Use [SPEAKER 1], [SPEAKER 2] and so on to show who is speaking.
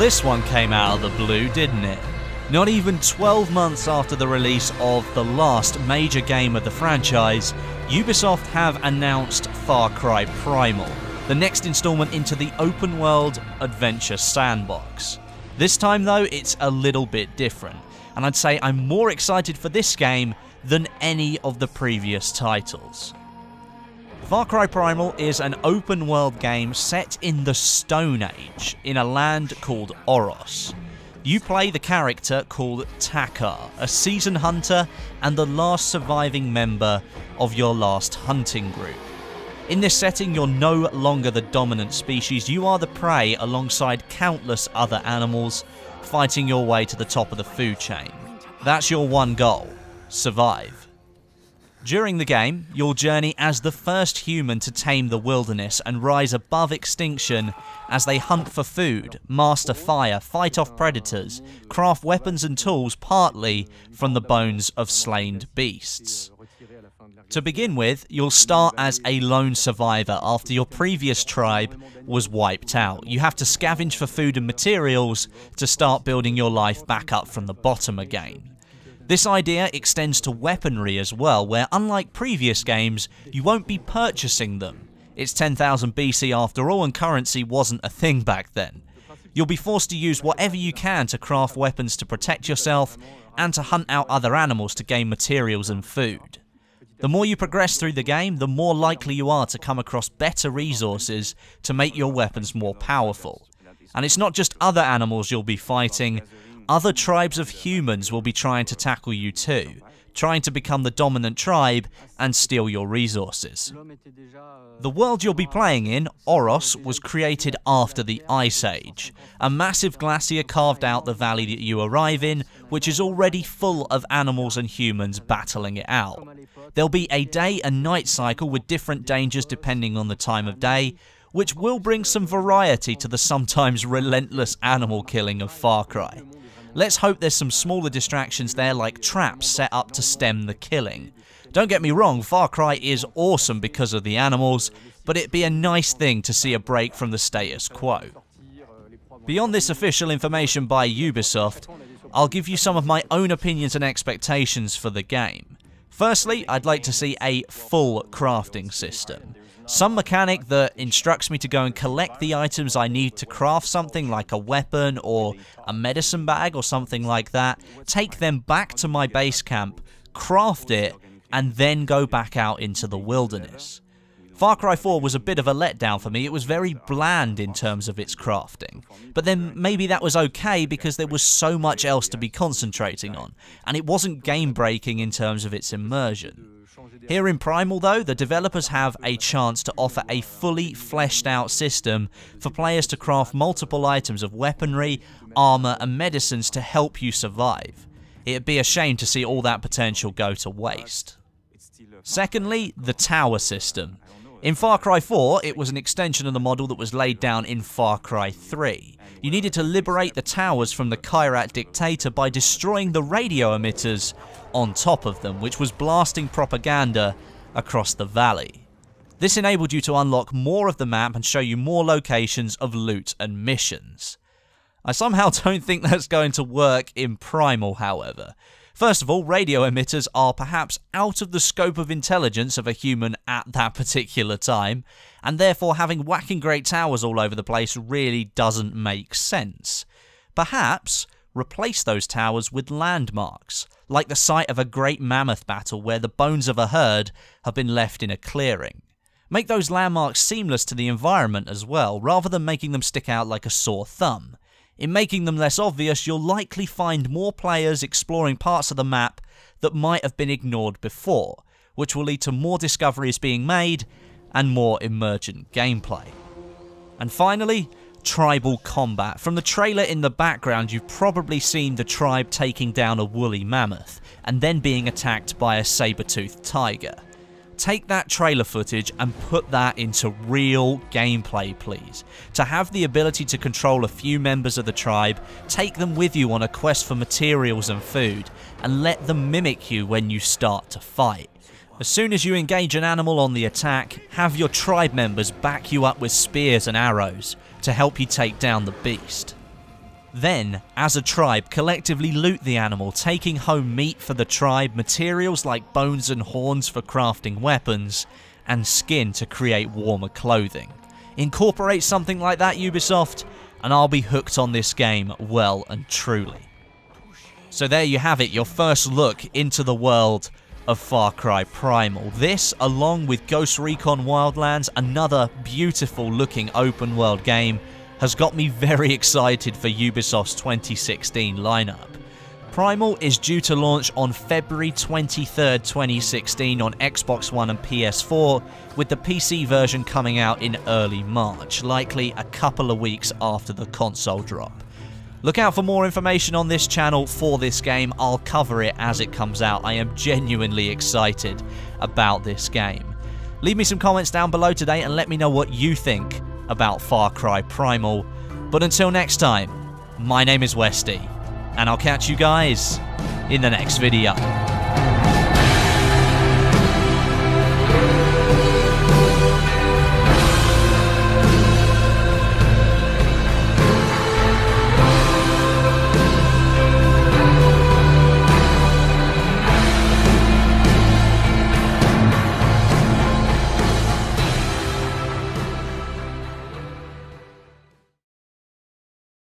[SPEAKER 1] this one came out of the blue, didn't it? Not even 12 months after the release of the last major game of the franchise, Ubisoft have announced Far Cry Primal, the next installment into the open world adventure sandbox. This time though, it's a little bit different, and I'd say I'm more excited for this game than any of the previous titles. Far Cry Primal is an open world game set in the Stone Age, in a land called Oros. You play the character called Takar, a seasoned hunter and the last surviving member of your last hunting group. In this setting, you're no longer the dominant species, you are the prey alongside countless other animals, fighting your way to the top of the food chain. That's your one goal: survive. During the game, you'll journey as the first human to tame the wilderness and rise above extinction as they hunt for food, master fire, fight off predators, craft weapons and tools partly from the bones of slain beasts. To begin with, you'll start as a lone survivor after your previous tribe was wiped out. You have to scavenge for food and materials to start building your life back up from the bottom again. This idea extends to weaponry as well, where unlike previous games, you won't be purchasing them. It's 10,000 BC after all, and currency wasn't a thing back then. You'll be forced to use whatever you can to craft weapons to protect yourself, and to hunt out other animals to gain materials and food. The more you progress through the game, the more likely you are to come across better resources to make your weapons more powerful. And it's not just other animals you'll be fighting. Other tribes of humans will be trying to tackle you too, trying to become the dominant tribe and steal your resources. The world you'll be playing in, Oros, was created after the Ice Age. A massive glacier carved out the valley that you arrive in, which is already full of animals and humans battling it out. There'll be a day and night cycle with different dangers depending on the time of day, which will bring some variety to the sometimes relentless animal killing of Far Cry. Let's hope there's some smaller distractions there, like traps set up to stem the killing. Don't get me wrong, Far Cry is awesome because of the animals, but it'd be a nice thing to see a break from the status quo. Beyond this official information by Ubisoft, I'll give you some of my own opinions and expectations for the game. Firstly, I'd like to see a full crafting system. Some mechanic that instructs me to go and collect the items I need to craft something like a weapon or a medicine bag or something like that, take them back to my base camp, craft it, and then go back out into the wilderness. Far Cry 4 was a bit of a letdown for me. It was very bland in terms of its crafting. But then maybe that was okay because there was so much else to be concentrating on, and it wasn't game-breaking in terms of its immersion. Here in Primal though, the developers have a chance to offer a fully fleshed out system for players to craft multiple items of weaponry, armor and medicines to help you survive. It'd be a shame to see all that potential go to waste. Secondly, the tower system. In Far Cry 4, it was an extension of the model that was laid down in Far Cry 3. You needed to liberate the towers from the Kyrat dictator by destroying the radio emitters on top of them, which was blasting propaganda across the valley. This enabled you to unlock more of the map and show you more locations of loot and missions. I somehow don't think that's going to work in Primal, however. First of all, radio emitters are perhaps out of the scope of intelligence of a human at that particular time, and therefore having whacking great towers all over the place really doesn't make sense. Perhaps replace those towers with landmarks, like the site of a great mammoth battle where the bones of a herd have been left in a clearing. Make those landmarks seamless to the environment as well, rather than making them stick out like a sore thumb. In making them less obvious, you'll likely find more players exploring parts of the map that might have been ignored before, which will lead to more discoveries being made and more emergent gameplay. And finally, tribal combat. From the trailer in the background, you've probably seen the tribe taking down a woolly mammoth and then being attacked by a saber-toothed tiger. Take that trailer footage and put that into real gameplay, please. To have the ability to control a few members of the tribe, take them with you on a quest for materials and food, and let them mimic you when you start to fight. As soon as you engage an animal on the attack, have your tribe members back you up with spears and arrows to help you take down the beast. Then, as a tribe, collectively loot the animal, taking home meat for the tribe, materials like bones and horns for crafting weapons, and skin to create warmer clothing. Incorporate something like that, Ubisoft, and I'll be hooked on this game well and truly. So there you have it, your first look into the world of Far Cry Primal. This, along with Ghost Recon Wildlands, another beautiful looking open world game, has got me very excited for Ubisoft's 2016 lineup. Primal is due to launch on February 23rd, 2016 on Xbox One and PS4, with the PC version coming out in early March, likely a couple of weeks after the console drop. Look out for more information on this channel for this game. I'll cover it as it comes out. I am genuinely excited about this game. Leave me some comments down below today and let me know what you think about Far Cry Primal. But until next time, my name is Westy, and I'll catch you guys in the next video.